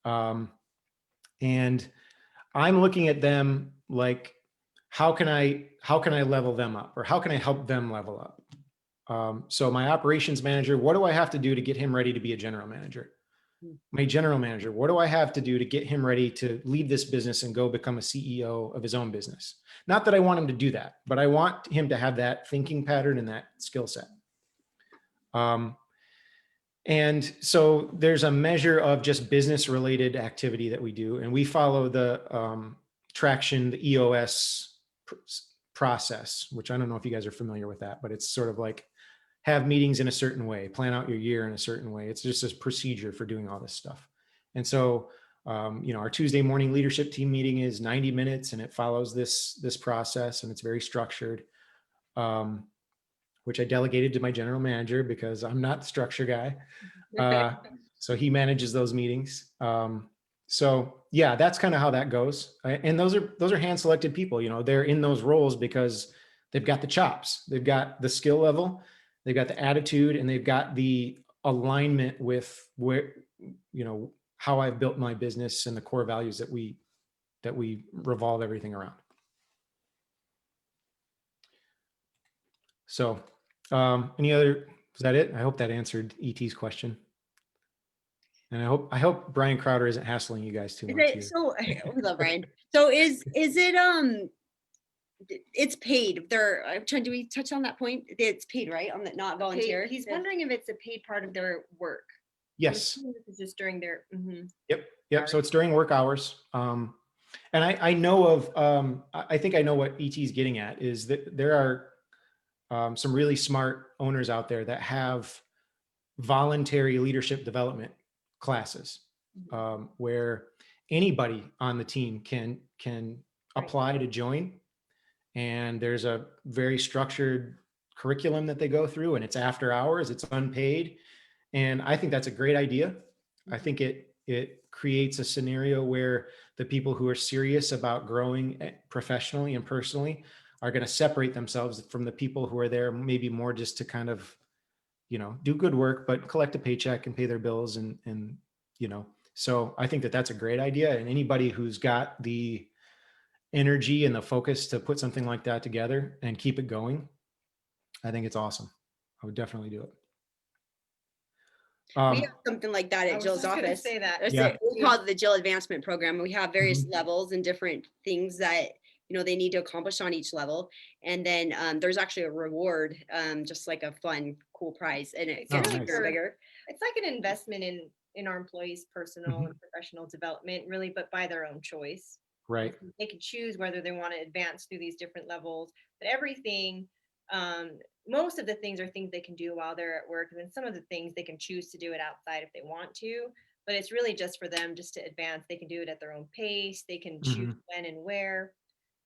And I'm looking at them like, how can I level them up, or how can I help them level up? So my operations manager, what do I have to do to get him ready to be a general manager? My general manager, what do I have to do to get him ready to leave this business and go become a CEO of his own business? Not that I want him to do that, but I want him to have that thinking pattern and that skill set. And so there's a measure of just business related activity that we do. And we follow the traction, the EOS process, which I don't know if you guys are familiar with that, but it's sort of like have meetings in a certain way, plan out your year in a certain way. It's just a procedure for doing all this stuff. And so, our Tuesday morning leadership team meeting is 90 minutes and it follows this process, and it's very structured, which I delegated to my general manager because I'm not the structure guy. So he manages those meetings. So yeah, that's kind of how that goes. And those are hand selected people, they're in those roles because they've got the chops, they've got the skill level, they've got the attitude, and they've got the alignment with where, how I've built my business and the core values that we revolve everything around. So, is that it? I hope that answered ET's question. And I hope Brian Crowder isn't hassling you guys too much here. So we love Brian. So is it it's paid? I'm trying, do we touch on that point? It's paid, right? On that, not volunteer. He's wondering if it's a paid part of their work. Yes. This is just during their. Yep. So it's during work hours. And I know of, I think I know what ET is getting at, is that there are some really smart owners out there that have voluntary leadership development classes, where anybody on the team can apply to join. And there's a very structured curriculum that they go through, and it's after hours, it's unpaid. And I think that's a great idea. I think it creates a scenario where the people who are serious about growing professionally and personally are going to separate themselves from the people who are there maybe more just to kind of, do good work, but collect a paycheck and pay their bills. And so I think that that's a great idea. And anybody who's got the energy and the focus to put something like that together and keep it going, I think it's awesome. I would definitely do it. We have something like that at Jill's office. Say that. We call it the Jill Advancement Program. We have various levels and different things that they need to accomplish on each level, and then there's actually a reward, just like a fun, cool prize, and it gets bigger and bigger. It's like an investment in our employees' personal and professional development, really, but by their own choice. Right. They can choose whether they want to advance through these different levels, but everything. Most of the things are things they can do while they're at work, and then some of the things they can choose to do it outside if they want to, but it's really just for them just to advance. They can do it at their own pace. They can choose when and where.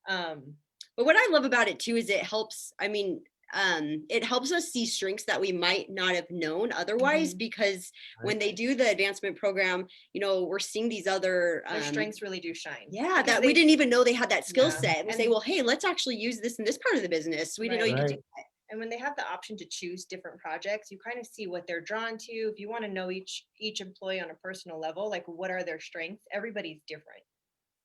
But what I love about it too is it helps, it helps us see strengths that we might not have known otherwise, because when they do the advancement program, we're seeing these other their strengths really do shine. Yeah, that we didn't even know they had that skill set. We say, well, hey, let's actually use this in this part of the business. We didn't know you could do that. And when they have the option to choose different projects, you kind of see what they're drawn to. If you want to know each employee on a personal level, like what are their strengths, everybody's different.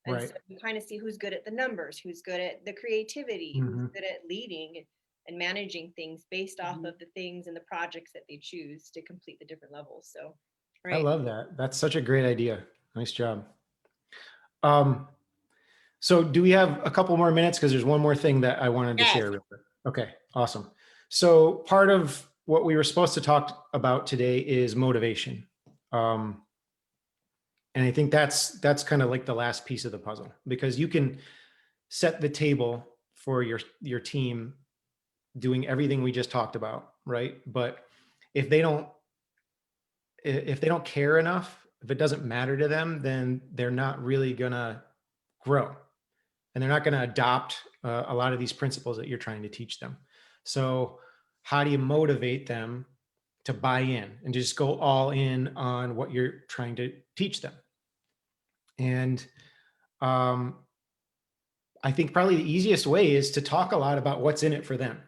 And Right. so you kind of see who's good at the numbers, who's good at the creativity, who's good at leading and managing things based off of the things and the projects that they choose to complete the different levels. So, I love that. That's such a great idea. Nice job. So do we have a couple more minutes? Because there's one more thing that I wanted to share real quick. Okay, awesome. So part of what we were supposed to talk about today is motivation. And I think that's kind of like the last piece of the puzzle, because you can set the table for your team doing everything we just talked about, right? But if they don't care enough, if it doesn't matter to them, then they're not really gonna grow, and they're not gonna adopt a lot of these principles that you're trying to teach them. So how do you motivate them to buy in and just go all in on what you're trying to teach them? And I think probably the easiest way is to talk a lot about what's in it for them.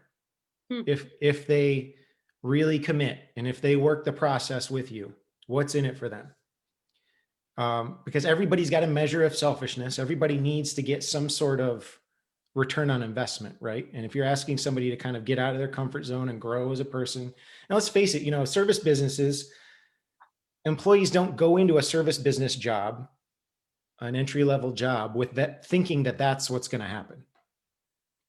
If they really commit and if they work the process with you, what's in it for them? Because everybody's got a measure of selfishness. Everybody needs to get some sort of return on investment, right? And if you're asking somebody to kind of get out of their comfort zone and grow as a person, now let's face it, service businesses, employees don't go into a service business job, an entry-level job, with that thinking that that's what's going to happen.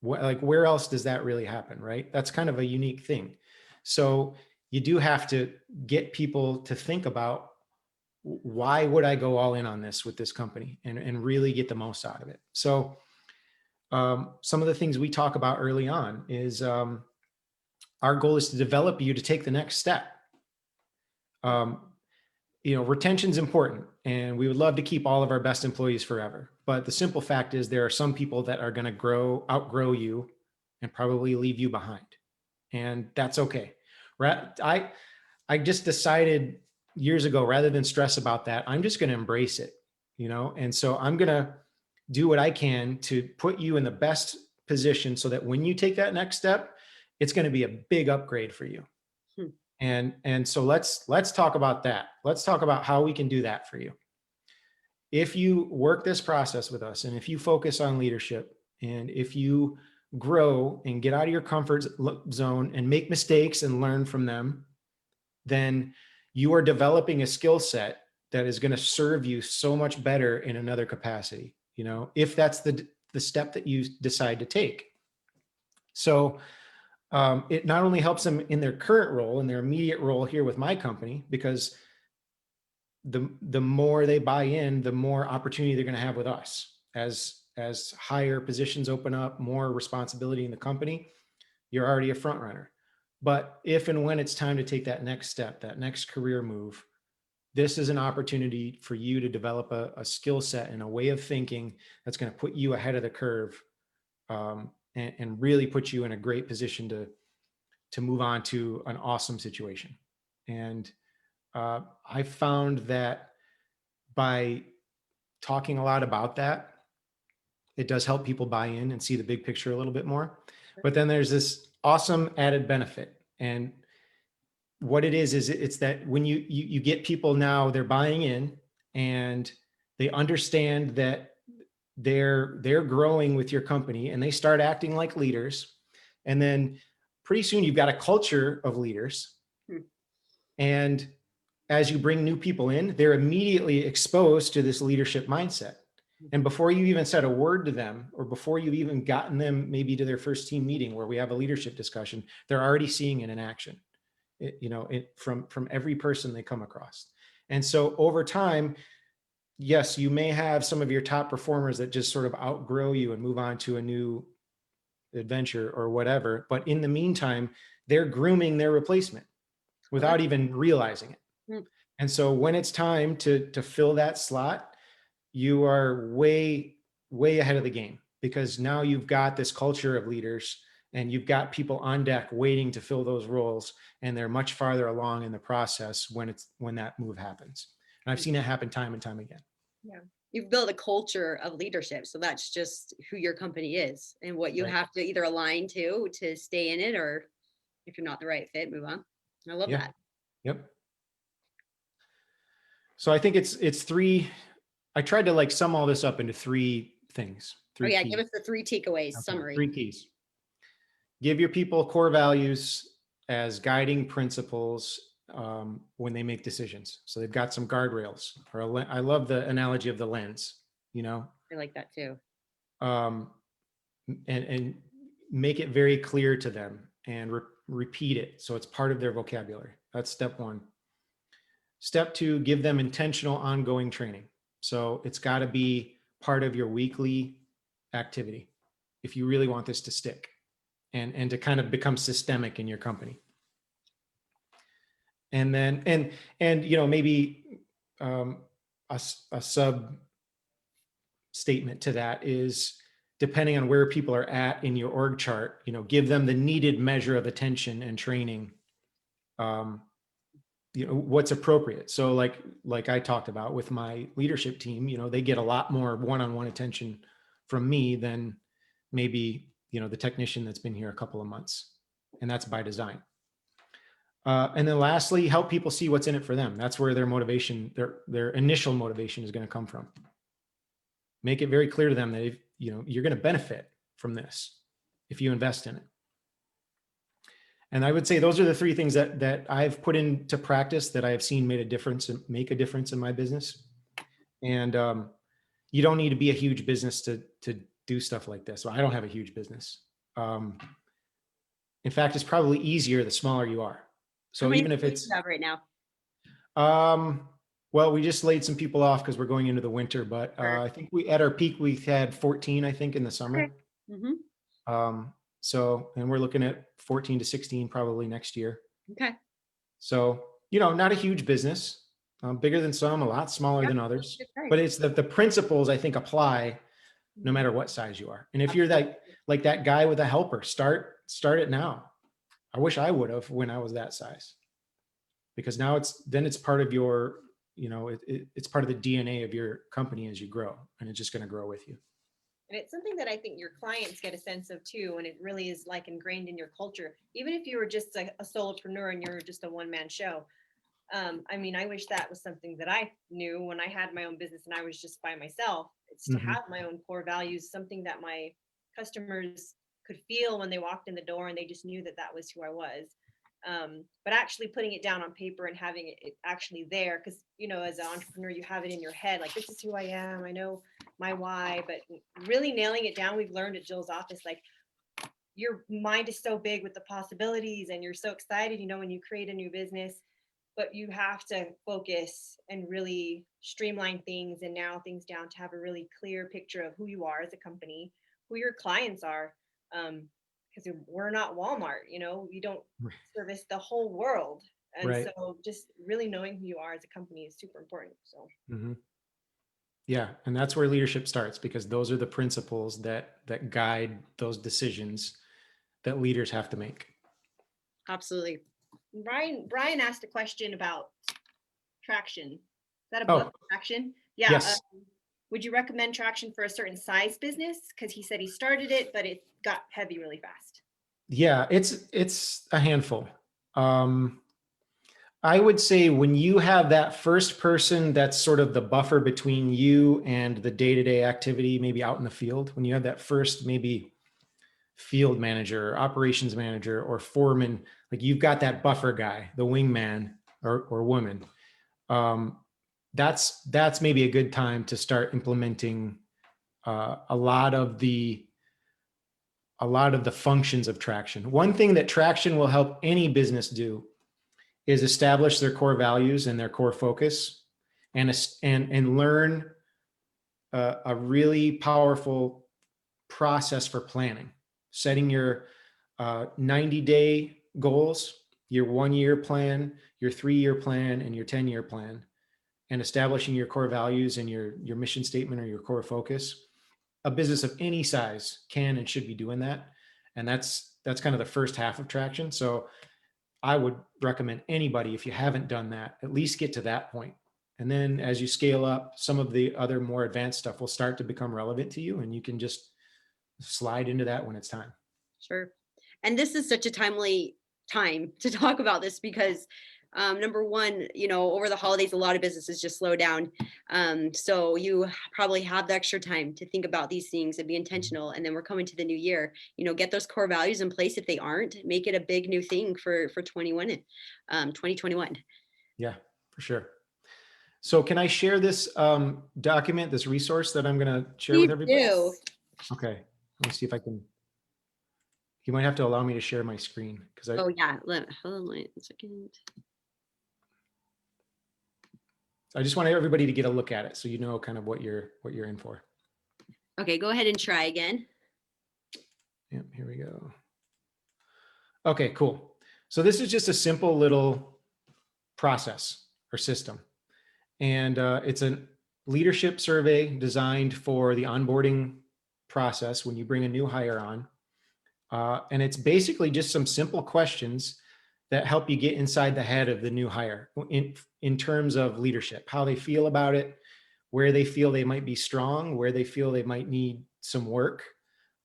Like, where else does that really happen, right? That's kind of a unique thing. So you do have to get people to think about, why would I go all in on this with this company and really get the most out of it? So some of the things we talk about early on is our goal is to develop you to take the next step. Retention's important, and we would love to keep all of our best employees forever. But the simple fact is there are some people that are going to outgrow you and probably leave you behind. And that's okay. I just decided years ago, rather than stress about that, I'm just going to embrace it, and so I'm going to do what I can to put you in the best position so that when you take that next step, it's going to be a big upgrade for you. And so let's talk about that. Let's talk about how we can do that for you. If you work this process with us, and if you focus on leadership, and if you grow and get out of your comfort zone and make mistakes and learn from them, then you are developing a skill set that is going to serve you so much better in another capacity, if that's the step that you decide to take. So it not only helps them in their current role, in their immediate role here with my company, because the more they buy in, the more opportunity they're going to have with us. As higher positions open up, more responsibility in the company, you're already a front runner. But if and when it's time to take that next step, that next career move, this is an opportunity for you to develop a skill set and a way of thinking that's going to put you ahead of the curve, and really put you in a great position to move on to an awesome situation. And I found that by talking a lot about that, it does help people buy in and see the big picture a little bit more. But then there's this awesome added benefit. And what it is it's that when you get people, now they're buying in and they understand that they're growing with your company, and they start acting like leaders. And then pretty soon you've got a culture of leaders. And as you bring new people in, they're immediately exposed to this leadership mindset. And before you even said a word to them, or before you've even gotten them maybe to their first team meeting where we have a leadership discussion, they're already seeing it in action, from every person they come across. And so over time, yes, you may have some of your top performers that just sort of outgrow you and move on to a new adventure or whatever. But in the meantime, they're grooming their replacement without even realizing it. And so when it's time to fill that slot, you are way, way ahead of the game, because now you've got this culture of leaders and you've got people on deck waiting to fill those roles. And they're much farther along in the process when that move happens. And I've seen it happen time and time again. Yeah. You've built a culture of leadership. So that's just who your company is and what you have to either align to stay in it, or If you're not the right fit, move on. I love Yeah. that. Yep. So I think it's three. I tried to like sum all this up into three things, Oh three yeah, keys. give us the 3 takeaways Okay, summary. 3 keys. Give your people core values as guiding principles when they make decisions. So they've got some guardrails. I love the analogy of the lens, you know, I like that too. um, and make it very clear to them and repeat it so it's part of their vocabulary. That's step 1. Step 2, give them intentional ongoing training. So it's got to be part of your weekly activity if you really want this to stick and to kind of become systemic in your company. And then you know, maybe a sub statement to that is, depending on where people are at in your org chart, you know, give them the needed measure of attention and training, you know, what's appropriate. So like I talked about with my leadership team, you know, they get a lot more one-on-one attention from me than maybe, you know, the technician that's been here a couple of months, and that's by design. And then lastly, help people see what's in it for them. That's where their motivation, their initial motivation is going to come from. Make it very clear to them that if, you know, you're going to benefit from this if you invest in it. And I would say those are the 3 things that I've put into practice that I have seen make a difference in my business. And you don't need to be a huge business to do stuff like this. So I don't have a huge business. In fact, it's probably easier the smaller you are. So even if it's right now, well, we just laid some people off because we're going into the winter, but sure. I think at our peak, we had 14, I think, in the summer. Okay. Mm-hmm. So, and we're looking at 14 to 16 probably next year. Okay. So, you know, not a huge business, bigger than some, a lot smaller than others, but it's the principles I think apply no matter what size you are. And if you're like that guy with a helper, start it now. I wish I would have when I was that size, because now it's part of your, you know, it's part of the DNA of your company as you grow, and it's just going to grow with you. And it's something that I think your clients get a sense of too, and it really is like ingrained in your culture. Even if you were just a solopreneur and you're just a one-man show. I mean, I wish that was something that I knew when I had my own business and I was just by myself. It's to have my own core values, something that my customers could feel when they walked in the door and they just knew that that was who I was. But actually putting it down on paper and having it actually there, because, you know, as an entrepreneur, you have it in your head, like, this is who I am. I know my why, but really nailing it down. We've learned at Jill's office, like, your mind is so big with the possibilities and you're so excited, you know, when you create a new business, but you have to focus and really streamline things and narrow things down to have a really clear picture of who you are as a company, who your clients are. Because we're not Walmart, you know, we don't service the whole world. And so just really knowing who you are as a company is super important. So yeah, and that's where leadership starts, because those are the principles that guide those decisions that leaders have to make. Absolutely. Brian asked a question about Traction. Is that a book? Traction? Yeah. Yes. Would you recommend Traction for a certain size business? Because he said he started it, but it got heavy really fast. Yeah, it's a handful. I would say when you have that first person that's sort of the buffer between you and the day-to-day activity, maybe out in the field, when you have that first maybe field manager, operations manager, or foreman, like you've got that buffer guy, the wingman or woman, that's maybe a good time to start implementing a lot of the functions of Traction. One thing that Traction will help any business do is establish their core values and their core focus, and learn a really powerful process for planning, setting your 90-day goals, your 1-year plan, your 3-year plan, and your 10-year plan, and establishing your core values and your mission statement or your core focus. A business of any size can and should be doing that. And that's kind of the first half of Traction. So I would recommend anybody, if you haven't done that, at least get to that point. And then as you scale up, some of the other more advanced stuff will start to become relevant to you, and you can just slide into that when it's time. Sure. And this is such a timely time to talk about this because number one, over the holidays, a lot of businesses just slow down. So you probably have the extra time to think about these things and be intentional. And then we're coming to the new year, get those core values in place. If they aren't, make it a big new thing for 2021. Yeah, for sure. So can I share this document, this resource that I'm going to share with everybody? Do. Okay. Let me see if I can. You might have to allow me to share my screen because Oh yeah. Hold on a second. I just want everybody to get a look at it so you know kind of what you're in for. Okay, go ahead and try again. Yep, here we go. Okay, cool. So this is just a simple little process or system. And it's a leadership survey designed for the onboarding process when you bring a new hire on. And it's basically just some simple questions that help you get inside the head of the new hire in terms of leadership, how they feel about it, where they feel they might be strong, where they feel they might need some work.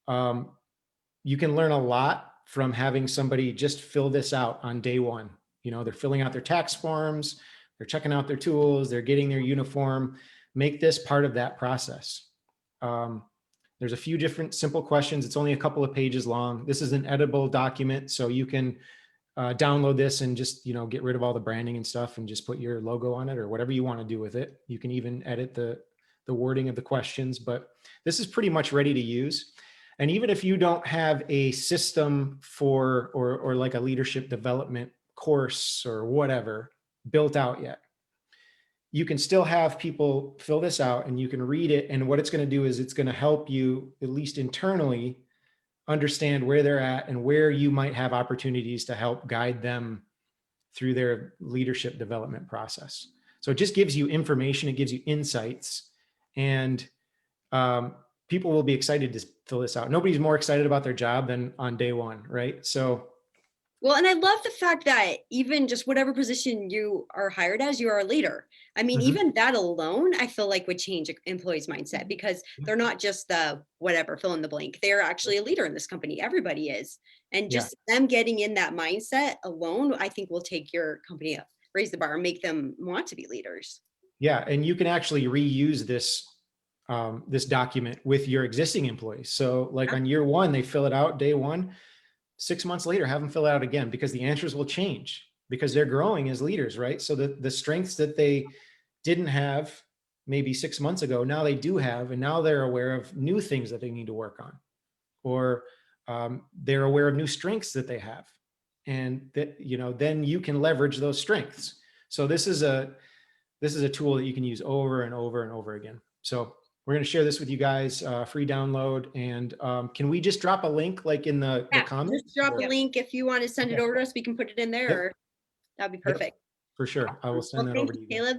You can learn a lot from having somebody just fill this out on day one. They're filling out their tax forms, they're checking out their tools, they're getting their uniform. Make this part of that process. There's a few different simple questions. It's only a couple of pages long. This is an editable document, so you can download this and just get rid of all the branding and stuff and just put your logo on it or whatever you want to do with it. You can even edit the wording of the questions, but this is pretty much ready to use. And even if you don't have a system for or like a leadership development course or whatever built out yet, you can still have people fill this out and you can read it. And what it's going to do is it's going to help you, at least internally, understand where they're at and where you might have opportunities to help guide them through their leadership development process. So it just gives you information, it gives you insights, and people will be excited to fill this out. Nobody's more excited about their job than on day one, right? So. Well, and I love the fact that even just whatever position you are hired as, you are a leader. I mean, even that alone, I feel like would change an employee's mindset because they're not just the whatever, fill in the blank. They're actually a leader in this company. Everybody is. And just them getting in that mindset alone, I think will take your company up, raise the bar, and make them want to be leaders. Yeah, and you can actually reuse this this document with your existing employees. So like on year one, they fill it out day one. 6 months later, have them fill it out again because the answers will change because they're growing as leaders, right? So the strengths that they didn't have maybe 6 months ago, now they do have, and now they're aware of new things that they need to work on, or they're aware of new strengths that they have, and that then you can leverage those strengths. So this is a tool that you can use over and over and over again. So we're going to share this with you guys, free download. And can we just drop a link like in the comments? Just drop a link if you want to send it over to us. We can put it in there. Or that'd be perfect. Yep, for sure. I will send that over to you, Caleb.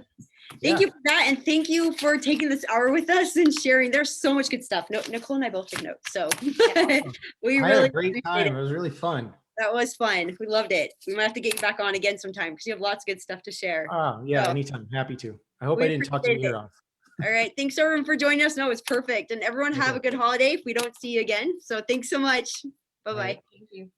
Thank you for that. And thank you for taking this hour with us and sharing. There's so much good stuff. Nicole and I both took notes. So we I really had a great time. It was really fun. That was fun. We loved it. We might have to get you back on again sometime because you have lots of good stuff to share. Yeah, so, anytime. Happy to. I hope I didn't talk your ear off. All right. Thanks everyone for joining us. No, it was perfect. And everyone have a good holiday if we don't see you again. So thanks so much. Bye-bye. Thank you.